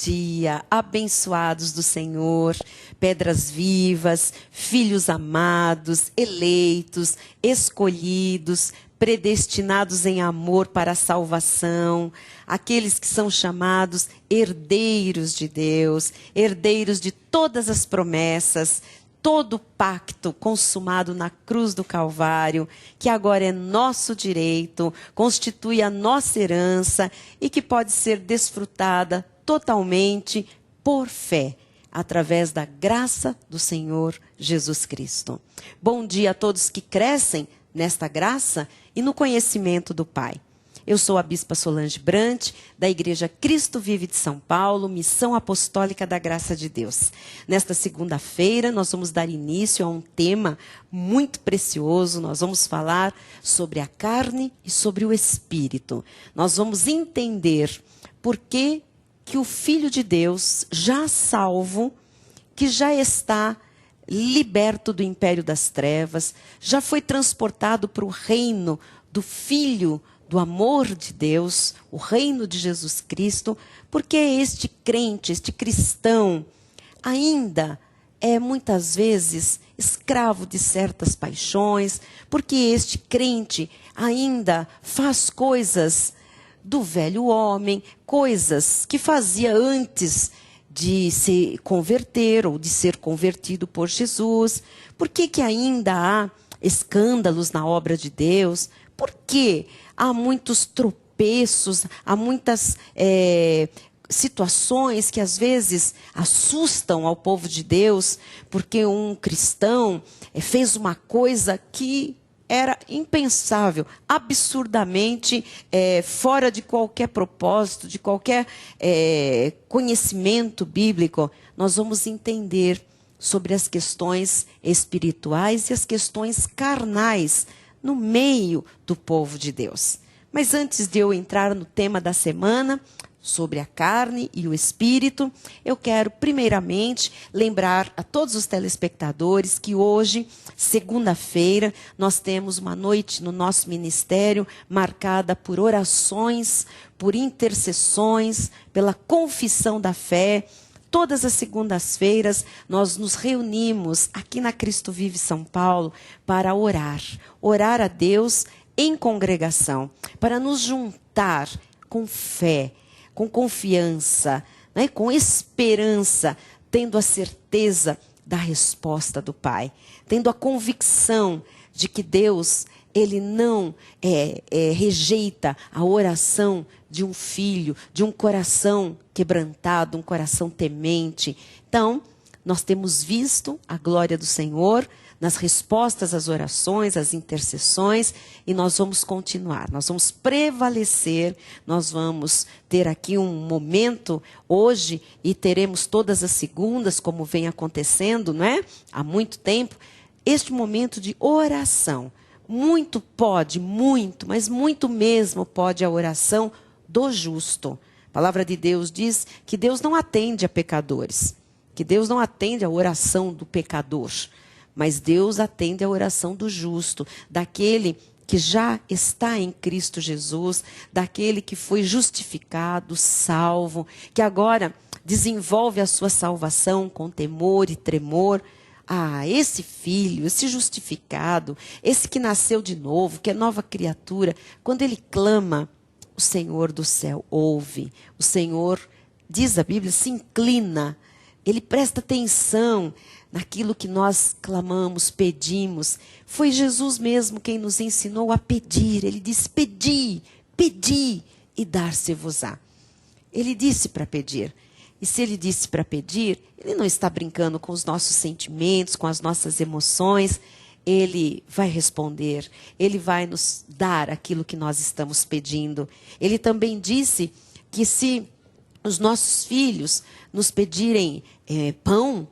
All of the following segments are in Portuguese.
dia, abençoados do Senhor, pedras vivas, filhos amados, eleitos, escolhidos, predestinados em amor para a salvação, aqueles que são chamados herdeiros de Deus, herdeiros de todas as promessas, todo o pacto consumado na cruz do Calvário, que agora é nosso direito, constitui a nossa herança e que pode ser desfrutada totalmente por fé, através da graça do Senhor Jesus Cristo. Bom dia a todos que crescem nesta graça e no conhecimento do Pai. Eu sou a Bispa Solange Brant, da Igreja Cristo Vive de São Paulo, Missão Apostólica da Graça de Deus. Nesta segunda-feira, nós vamos dar início a um tema muito precioso. Nós vamos falar sobre a carne e sobre o Espírito. Nós vamos entender por que o Filho de Deus, já salvo, que já está liberto do império das trevas, já foi transportado para o reino do Filho do amor de Deus, o reino de Jesus Cristo, porque este crente, este cristão, ainda é muitas vezes escravo de certas paixões, porque este crente ainda faz coisas do velho homem, coisas que fazia antes de se converter ou de ser convertido por Jesus. Por que ainda há escândalos na obra de Deus? Por que há muitos tropeços, há muitas situações que às vezes assustam ao povo de Deus, porque um cristão fez uma coisa que era impensável, absurdamente fora de qualquer propósito, de qualquer conhecimento bíblico. Nós vamos entender sobre as questões espirituais e as questões carnais no meio do povo de Deus. Mas antes de eu entrar no tema da semana, sobre a carne e o espírito, eu quero primeiramente lembrar a todos os telespectadores que hoje, segunda-feira, nós temos uma noite no nosso ministério marcada por orações, por intercessões, pela confissão da fé. Todas as segundas-feiras nós nos reunimos aqui na Cristo Vive São Paulo para orar a Deus em congregação, para nos juntar com fé, com confiança, né, com esperança, tendo a certeza da resposta do Pai, tendo a convicção de que Deus, Ele não rejeita a oração de um filho, de um coração quebrantado, um coração temente. Então, nós temos visto a glória do Senhor nas respostas às orações, às intercessões, e nós vamos continuar, nós vamos prevalecer, nós vamos ter aqui um momento hoje, e teremos todas as segundas, como vem acontecendo, não é? Há muito tempo, este momento de oração. Muito pode, muito, mas muito mesmo pode a oração do justo. A palavra de Deus diz que Deus não atende a pecadores, que Deus não atende a oração do pecador, mas Deus atende a oração do justo, daquele que já está em Cristo Jesus, daquele que foi justificado, salvo, que agora desenvolve a sua salvação com temor e tremor. Ah, esse filho, esse justificado, esse que nasceu de novo, que é nova criatura, quando ele clama, o Senhor do céu ouve. O Senhor, diz a Bíblia, se inclina. Ele presta atenção naquilo que nós clamamos, pedimos. Foi Jesus mesmo quem nos ensinou a pedir. Ele disse, pedi, pedi e dar-se-vos-á. Ele disse para pedir. E se ele disse para pedir, ele não está brincando com os nossos sentimentos, com as nossas emoções. Ele vai responder, ele vai nos dar aquilo que nós estamos pedindo. Ele também disse que se os nossos filhos nos pedirem pão,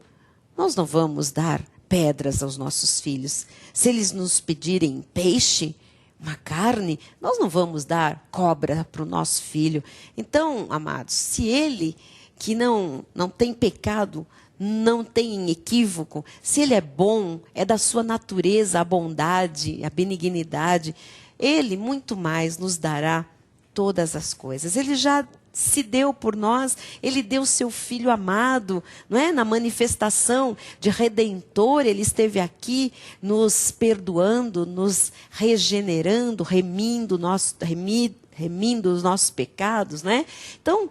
nós não vamos dar pedras aos nossos filhos. Se eles nos pedirem peixe, uma carne, nós não vamos dar cobra para o nosso filho. Então, amados, se ele, que não tem pecado, não tem equívoco, se ele é bom, é da sua natureza a bondade, a benignidade, ele muito mais nos dará todas as coisas. Ele já se deu por nós, Ele deu seu Filho amado, não é? Na manifestação de Redentor, Ele esteve aqui nos perdoando, nos regenerando, remindo os nossos pecados, né? Então,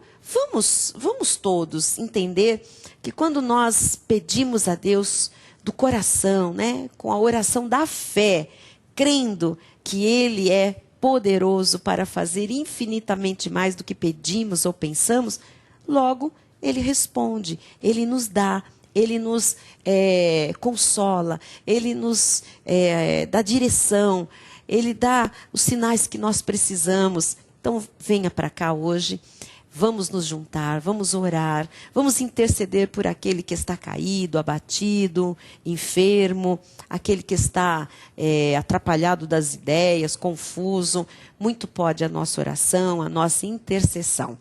vamos todos entender que quando nós pedimos a Deus do coração, né? Com a oração da fé, crendo que Ele é poderoso para fazer infinitamente mais do que pedimos ou pensamos, logo Ele responde, Ele nos dá, Ele nos consola, Ele nos dá direção, Ele dá os sinais que nós precisamos. Então, venha para cá hoje, vamos nos juntar, vamos orar, vamos interceder por aquele que está caído, abatido, enfermo, aquele que está atrapalhado das ideias, confuso. Muito pode a nossa oração, a nossa intercessão.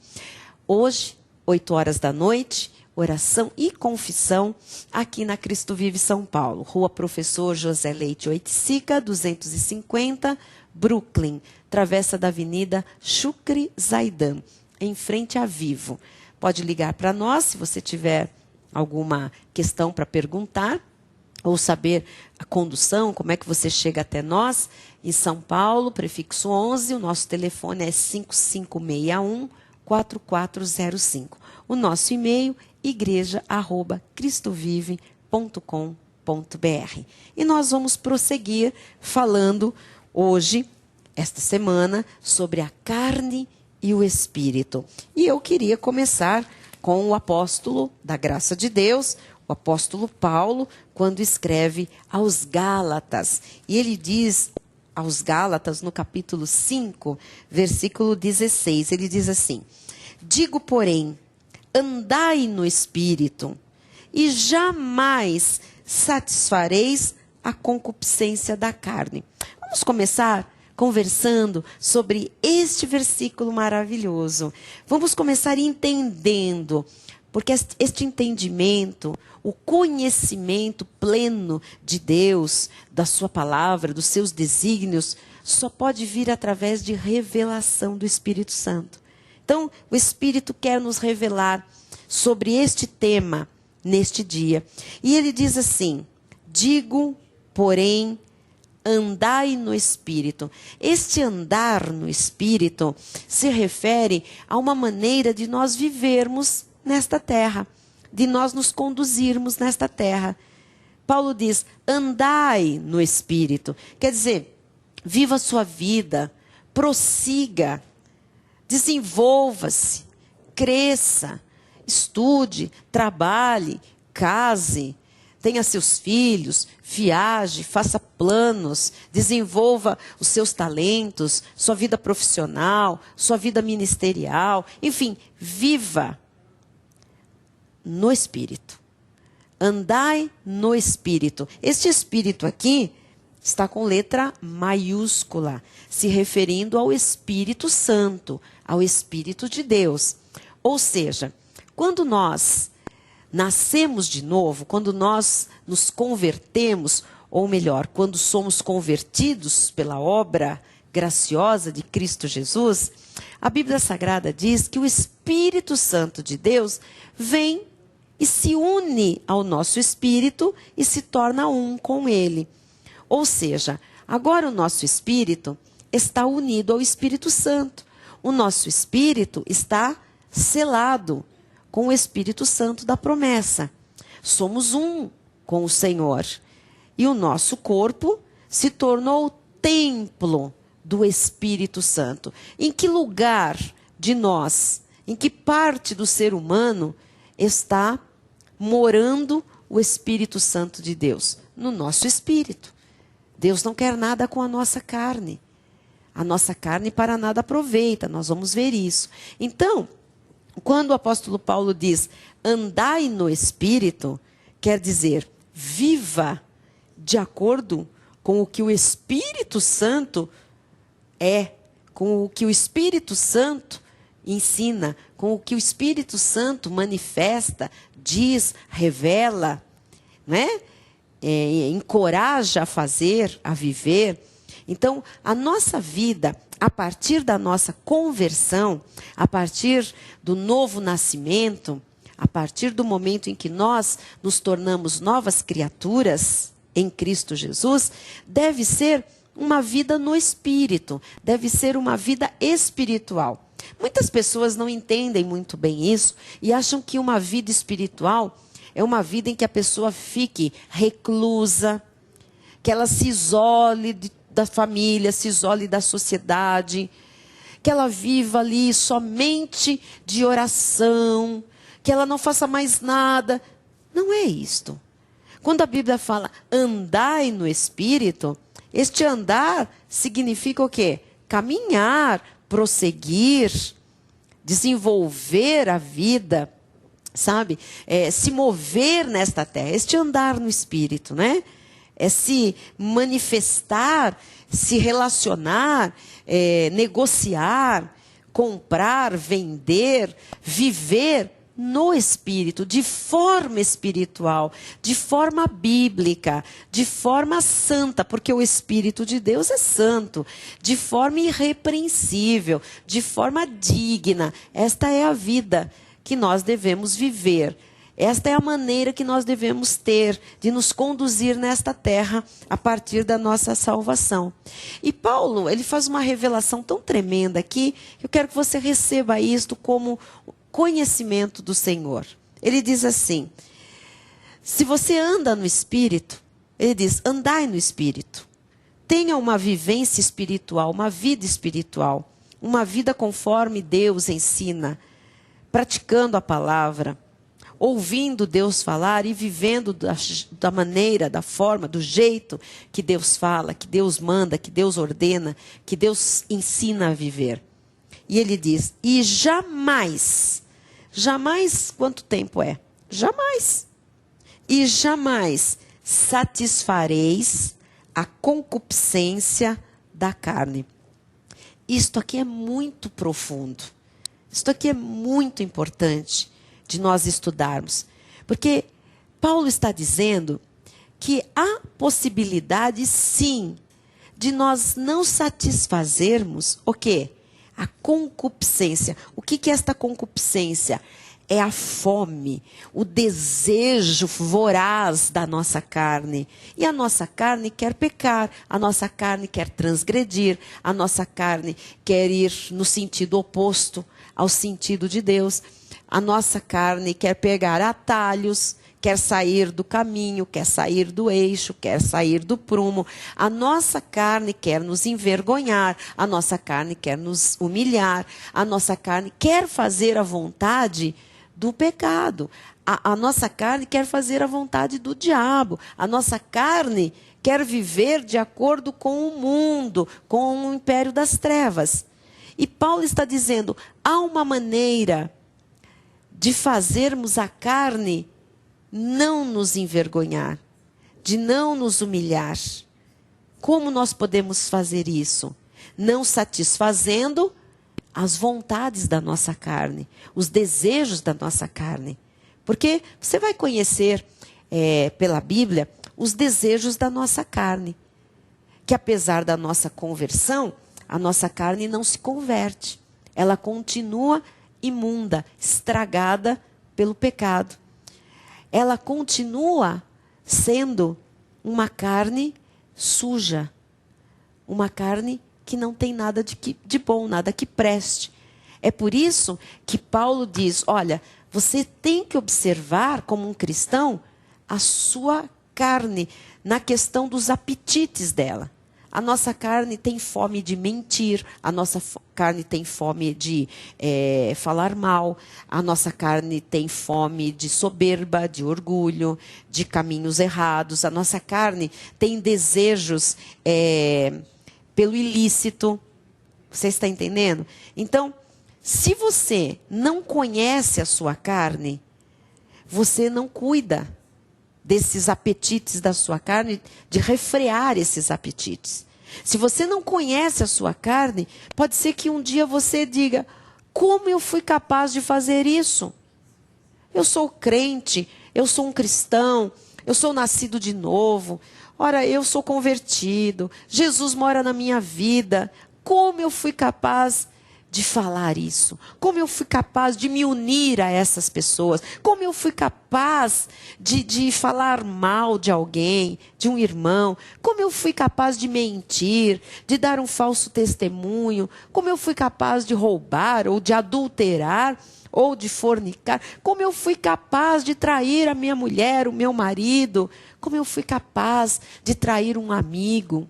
Hoje, 8 horas da noite, oração e confissão aqui na Cristo Vive São Paulo. Rua Professor José Leite Oiticica, 250, Brooklyn, travessa da Avenida Shukri Zaidan, em frente a Vivo. Pode ligar para nós se você tiver alguma questão para perguntar ou saber a condução, como é que você chega até nós. Em São Paulo, prefixo 11, o nosso telefone é 5561-4405. O nosso e-mail, igreja@cristovive.com.br. E nós vamos prosseguir falando hoje, esta semana, sobre a carne e o Espírito. E eu queria começar com o apóstolo da graça de Deus, o apóstolo Paulo, quando escreve aos Gálatas. E ele diz aos Gálatas, no capítulo 5, versículo 16, ele diz assim: digo, porém, andai no Espírito, e jamais satisfareis a concupiscência da carne. Vamos começar conversando sobre este versículo maravilhoso. Vamos começar entendendo, porque este entendimento, o conhecimento pleno de Deus, da sua palavra, dos seus desígnios, só pode vir através de revelação do Espírito Santo. Então, o Espírito quer nos revelar sobre este tema neste dia. E ele diz assim: digo, porém, andai no Espírito. Este andar no Espírito se refere a uma maneira de nós vivermos nesta terra, de nós nos conduzirmos nesta terra. Paulo diz, andai no Espírito. Quer dizer, viva a sua vida, prossiga, desenvolva-se, cresça, estude, trabalhe, case, tenha seus filhos, viaje, faça planos, desenvolva os seus talentos, sua vida profissional, sua vida ministerial, enfim, viva no Espírito. Andai no Espírito. Este Espírito aqui está com letra maiúscula, se referindo ao Espírito Santo, ao Espírito de Deus. Ou seja, quando nós nascemos de novo, quando nós nos convertemos, ou melhor, quando somos convertidos pela obra graciosa de Cristo Jesus, a Bíblia Sagrada diz que o Espírito Santo de Deus vem e se une ao nosso espírito e se torna um com ele. Ou seja, agora o nosso espírito está unido ao Espírito Santo. O nosso espírito está selado com o Espírito Santo da promessa. Somos um com o Senhor. E o nosso corpo se tornou templo do Espírito Santo. Em que lugar de nós, em que parte do ser humano está morando o Espírito Santo de Deus? No nosso espírito. Deus não quer nada com a nossa carne. A nossa carne para nada aproveita, nós vamos ver isso. Então, quando o apóstolo Paulo diz, andai no Espírito, quer dizer, viva de acordo com o que o Espírito Santo é, com o que o Espírito Santo ensina, com o que o Espírito Santo manifesta, diz, revela, né? Encoraja a fazer, a viver. Então, a nossa vida, a partir da nossa conversão, a partir do novo nascimento, a partir do momento em que nós nos tornamos novas criaturas em Cristo Jesus, deve ser uma vida no Espírito, deve ser uma vida espiritual. Muitas pessoas não entendem muito bem isso e acham que uma vida espiritual é uma vida em que a pessoa fique reclusa, que ela se isole da família, se isole da sociedade, que ela viva ali somente de oração, que ela não faça mais nada. Não é isto. Quando a Bíblia fala andai no Espírito, este andar significa o quê? Caminhar, prosseguir, desenvolver a vida, sabe? Se mover nesta terra. Este andar no Espírito, né? É se manifestar, se relacionar, negociar, comprar, vender, viver no Espírito, de forma espiritual, de forma bíblica, de forma santa, porque o Espírito de Deus é santo, de forma irrepreensível, de forma digna. Esta é a vida que nós devemos viver. Esta é a maneira que nós devemos ter de nos conduzir nesta terra a partir da nossa salvação. E Paulo, ele faz uma revelação tão tremenda aqui, que eu quero que você receba isto como conhecimento do Senhor. Ele diz assim, se você anda no Espírito, ele diz, andai no Espírito. Tenha uma vivência espiritual, uma vida espiritual, uma vida conforme Deus ensina, praticando a palavra, ouvindo Deus falar e vivendo da maneira, da forma, do jeito que Deus fala, que Deus manda, que Deus ordena, que Deus ensina a viver. E ele diz, e jamais, quanto tempo é? Jamais. E jamais satisfareis a concupiscência da carne. Isto aqui é muito profundo. Isto aqui é muito importante de nós estudarmos. Porque Paulo está dizendo que há possibilidade, sim, de nós não satisfazermos o quê? A concupiscência. O que é esta concupiscência? É a fome, o desejo voraz da nossa carne. E a nossa carne quer pecar, a nossa carne quer transgredir, a nossa carne quer ir no sentido oposto ao sentido de Deus. A nossa carne quer pegar atalhos, quer sair do caminho, quer sair do eixo, quer sair do prumo. A nossa carne quer nos envergonhar, a nossa carne quer nos humilhar, a nossa carne quer fazer a vontade do pecado. A nossa carne quer fazer a vontade do diabo. A nossa carne quer viver de acordo com o mundo, com o império das trevas. E Paulo está dizendo, há uma maneira de fazermos a carne não nos envergonhar, de não nos humilhar. Como nós podemos fazer isso? Não satisfazendo as vontades da nossa carne, os desejos da nossa carne. Porque você vai conhecer pela Bíblia os desejos da nossa carne. Que apesar da nossa conversão, a nossa carne não se converte. Ela continua imunda, estragada pelo pecado. Ela continua sendo uma carne suja, uma carne que não tem nada de bom, nada que preste. É por isso que Paulo diz, olha, você tem que observar como um cristão a sua carne na questão dos apetites dela. A nossa carne tem fome de mentir, a nossa carne tem fome de falar mal, a nossa carne tem fome de soberba, de orgulho, de caminhos errados, a nossa carne tem desejos pelo ilícito. Você está entendendo? Então, se você não conhece a sua carne, você não cuida desses apetites da sua carne, de refrear esses apetites. Se você não conhece a sua carne, pode ser que um dia você diga, como eu fui capaz de fazer isso? Eu sou crente, eu sou um cristão, eu sou nascido de novo, ora, eu sou convertido, Jesus mora na minha vida. como eu fui capaz de falar isso? Como eu fui capaz de me unir a essas pessoas? Como eu fui capaz de falar mal de alguém, de um irmão? Como eu fui capaz de mentir, de dar um falso testemunho? Como eu fui capaz de roubar ou de adulterar ou de fornicar? Como eu fui capaz de trair a minha mulher, o meu marido? Como eu fui capaz de trair um amigo?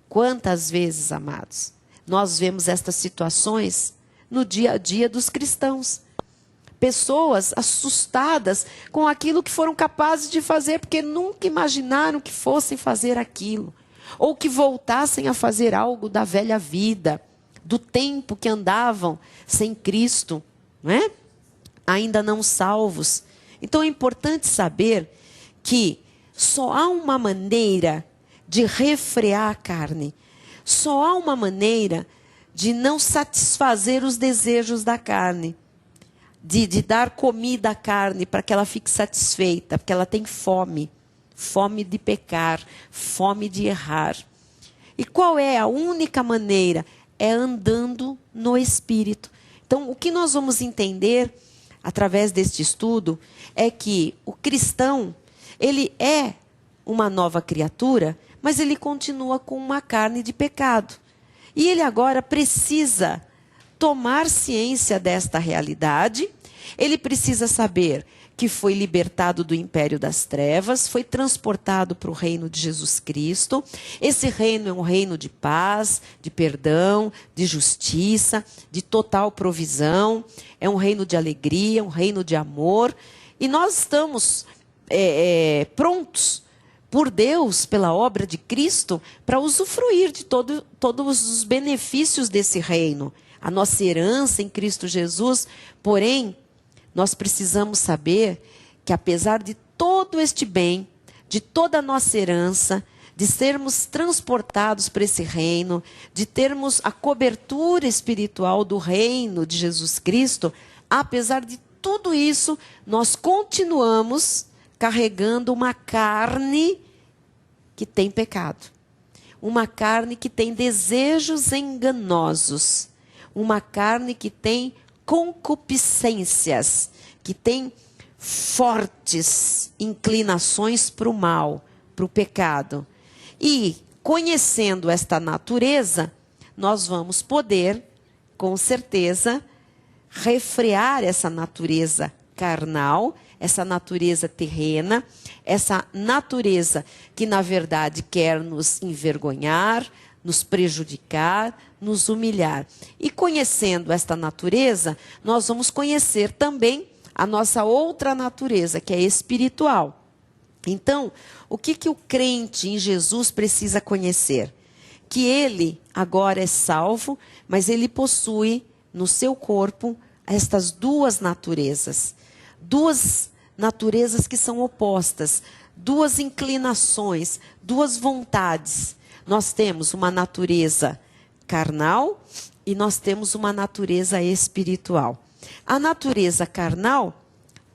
Quantas vezes, amados, nós vemos estas situações no dia a dia dos cristãos. Pessoas assustadas com aquilo que foram capazes de fazer, porque nunca imaginaram que fossem fazer aquilo. Ou que voltassem a fazer algo da velha vida, do tempo que andavam sem Cristo, não é? Ainda não salvos. Então é importante saber que só há uma maneira de refrear a carne. Só há uma maneira de não satisfazer os desejos da carne, de dar comida à carne para que ela fique satisfeita, porque ela tem fome, fome de pecar, fome de errar. E qual é a única maneira? É andando no Espírito. Então, o que nós vamos entender através deste estudo é que o cristão, ele é uma nova criatura, mas ele continua com uma carne de pecado. E ele agora precisa tomar ciência desta realidade. Ele precisa saber que foi libertado do império das trevas, foi transportado para o reino de Jesus Cristo. Esse reino é um reino de paz, de perdão, de justiça, de total provisão. É um reino de alegria, um reino de amor. E nós estamos prontos por Deus, pela obra de Cristo, para usufruir de todos os benefícios desse reino. A nossa herança em Cristo Jesus. Porém, nós precisamos saber que apesar de todo este bem, de toda a nossa herança, de sermos transportados para esse reino, de termos a cobertura espiritual do reino de Jesus Cristo, apesar de tudo isso, nós continuamos carregando uma carne que tem pecado, uma carne que tem desejos enganosos, uma carne que tem concupiscências, que tem fortes inclinações para o mal, para o pecado. E conhecendo esta natureza, nós vamos poder, com certeza, refrear essa natureza carnal, essa natureza terrena, essa natureza que, na verdade, quer nos envergonhar, nos prejudicar, nos humilhar. E conhecendo esta natureza, nós vamos conhecer também a nossa outra natureza, que é espiritual. Então, o que o crente em Jesus precisa conhecer? Que ele agora é salvo, mas ele possui no seu corpo estas duas naturezas. Duas naturezas que são opostas, duas inclinações, duas vontades. Nós temos uma natureza carnal e nós temos uma natureza espiritual. A natureza carnal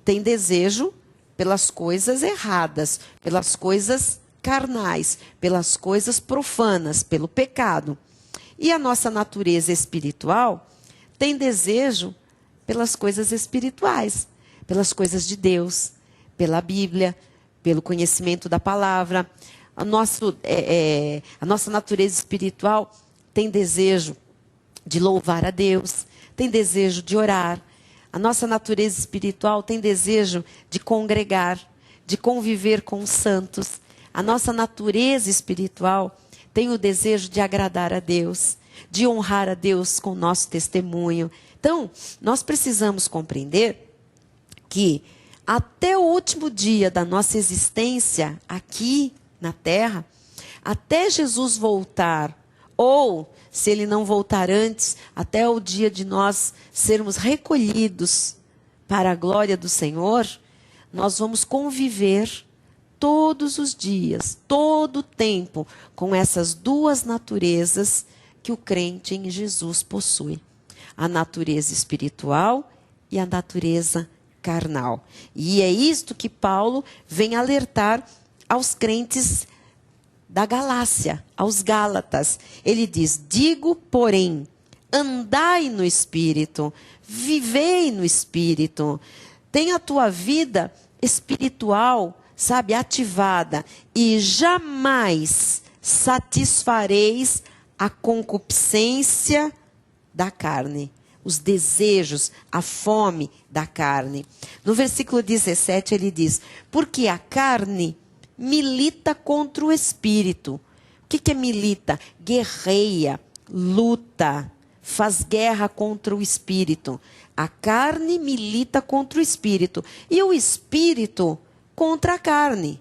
tem desejo pelas coisas erradas, pelas coisas carnais, pelas coisas profanas, pelo pecado. E a nossa natureza espiritual tem desejo pelas coisas espirituais, pelas coisas de Deus, pela Bíblia, pelo conhecimento da palavra. A nossa natureza espiritual tem desejo de louvar a Deus, tem desejo de orar. A nossa natureza espiritual tem desejo de congregar, de conviver com os santos. A nossa natureza espiritual tem o desejo de agradar a Deus, de honrar a Deus com o nosso testemunho. Então, nós precisamos compreender que até o último dia da nossa existência aqui na terra, até Jesus voltar, ou se ele não voltar antes, até o dia de nós sermos recolhidos para a glória do Senhor, nós vamos conviver todos os dias, todo o tempo, com essas duas naturezas que o crente em Jesus possui. A natureza espiritual e a natureza carnal. E é isto que Paulo vem alertar aos crentes da Galácia, aos Gálatas. Ele diz: digo, porém, andai no Espírito, vivei no Espírito, tenha a tua vida espiritual, sabe, ativada, e jamais satisfareis a concupiscência da carne, os desejos, a fome da carne. No versículo 17 ele diz: porque a carne milita contra o espírito. O que é milita? Guerreia, luta, faz guerra contra o espírito. A carne milita contra o espírito e o espírito contra a carne.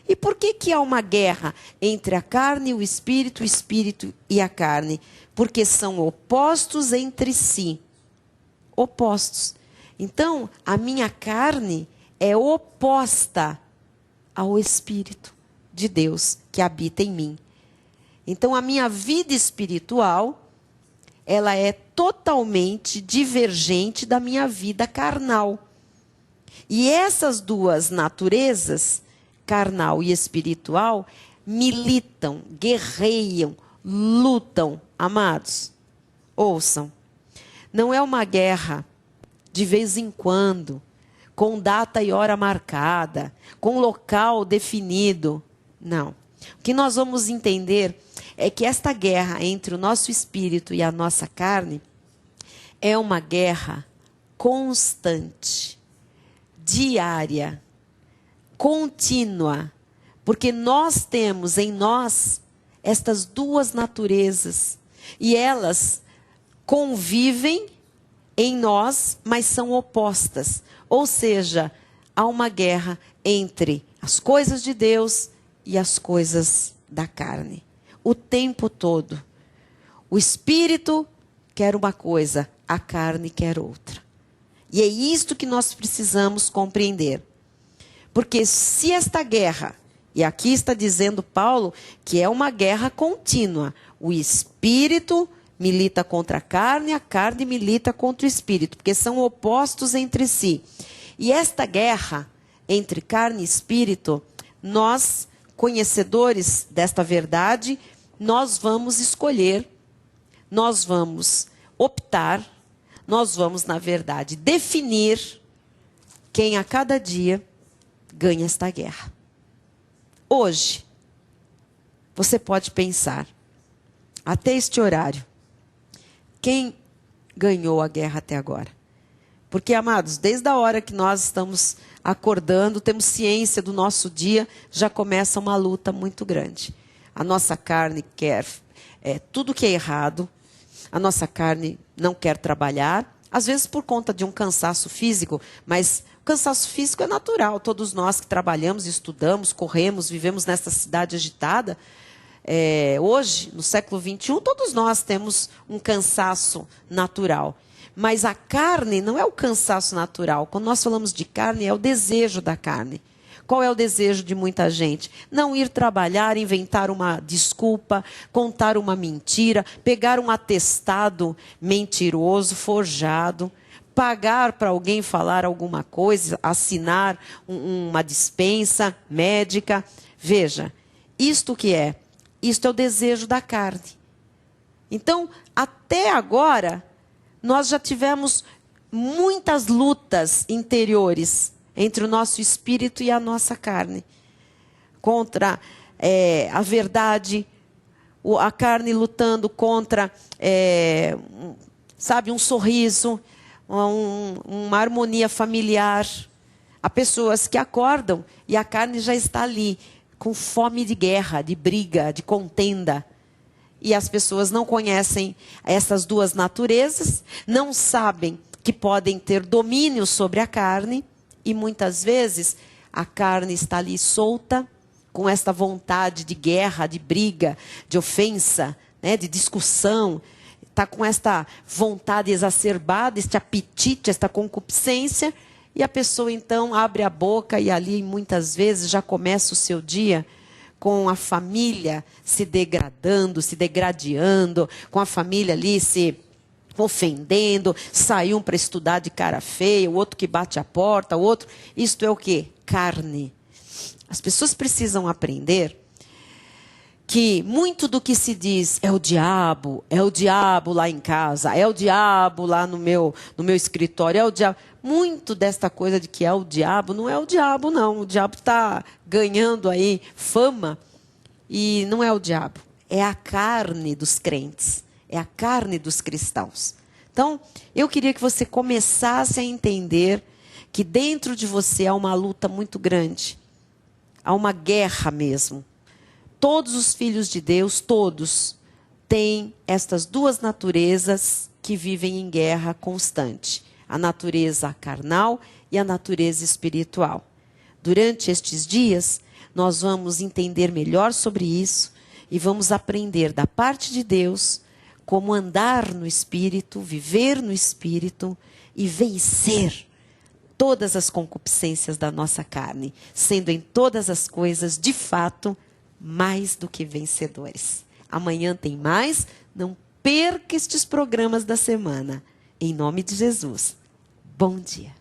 E por que há uma guerra entre a carne e o espírito e a carne? Porque são opostos entre si. Opostos. Então, a minha carne é oposta ao Espírito de Deus que habita em mim. Então, a minha vida espiritual, ela é totalmente divergente da minha vida carnal. E essas duas naturezas, carnal e espiritual, militam, guerreiam, lutam. Amados, ouçam. Não é uma guerra de vez em quando, com data e hora marcada, com local definido. Não. O que nós vamos entender é que esta guerra entre o nosso espírito e a nossa carne é uma guerra constante, diária, contínua, porque nós temos em nós estas duas naturezas e elas convivem em nós, mas são opostas. Ou seja, há uma guerra entre as coisas de Deus e as coisas da carne. O tempo todo. O espírito quer uma coisa, a carne quer outra. E é isto que nós precisamos compreender. Porque se esta guerra, e aqui está dizendo Paulo que é uma guerra contínua, o espírito milita contra a carne milita contra o espírito, porque são opostos entre si. E esta guerra entre carne e espírito, nós, conhecedores desta verdade, nós vamos escolher, nós vamos optar, nós vamos, na verdade, definir quem a cada dia ganha esta guerra. Hoje, você pode pensar, até este horário, quem ganhou a guerra até agora? Porque, amados, desde a hora que nós estamos acordando, temos ciência do nosso dia, já começa uma luta muito grande. A nossa carne quer tudo que é errado, a nossa carne não quer trabalhar, às vezes por conta de um cansaço físico, mas o cansaço físico é natural. Todos nós que trabalhamos, estudamos, corremos, vivemos nessa cidade agitada, hoje, no século XXI, todos nós temos um cansaço natural. Mas a carne não é o cansaço natural. Quando nós falamos de carne, é o desejo da carne. Qual é o desejo de muita gente? Não ir trabalhar, inventar uma desculpa, contar uma mentira, pegar um atestado mentiroso, forjado, pagar para alguém falar alguma coisa, assinar uma dispensa médica. Veja, isto que é? Isto é o desejo da carne. Então, até agora, nós já tivemos muitas lutas interiores entre o nosso espírito e a nossa carne. Contra a verdade, a carne lutando contra, um sorriso, uma harmonia familiar. Há pessoas que acordam e a carne já está ali, com fome de guerra, de briga, de contenda. E as pessoas não conhecem essas duas naturezas, não sabem que podem ter domínio sobre a carne, e muitas vezes a carne está ali solta, com esta vontade de guerra, de briga, de ofensa, de discussão, está com esta vontade exacerbada, este apetite, esta concupiscência, e a pessoa então abre a boca e ali muitas vezes já começa o seu dia com a família se degradando, se degradeando, com a família ali se ofendendo, sai um para estudar de cara feia, o outro que bate a porta, o outro. Isto é o quê? Carne. As pessoas precisam aprender que muito do que se diz é o diabo lá em casa, é o diabo lá no meu escritório, é o diabo. Muito desta coisa de que é o diabo, não é o diabo, não. O diabo está ganhando aí fama e não é o diabo. É a carne dos crentes, é a carne dos cristãos. Então, eu queria que você começasse a entender que dentro de você há uma luta muito grande, há uma guerra mesmo. Todos os filhos de Deus, todos, têm estas duas naturezas que vivem em guerra constante. A natureza carnal e a natureza espiritual. Durante estes dias, nós vamos entender melhor sobre isso e vamos aprender da parte de Deus como andar no Espírito, viver no Espírito e vencer todas as concupiscências da nossa carne, sendo em todas as coisas, de fato, mais do que vencedores. Amanhã tem mais, não perca estes programas da semana. Em nome de Jesus. Bom dia.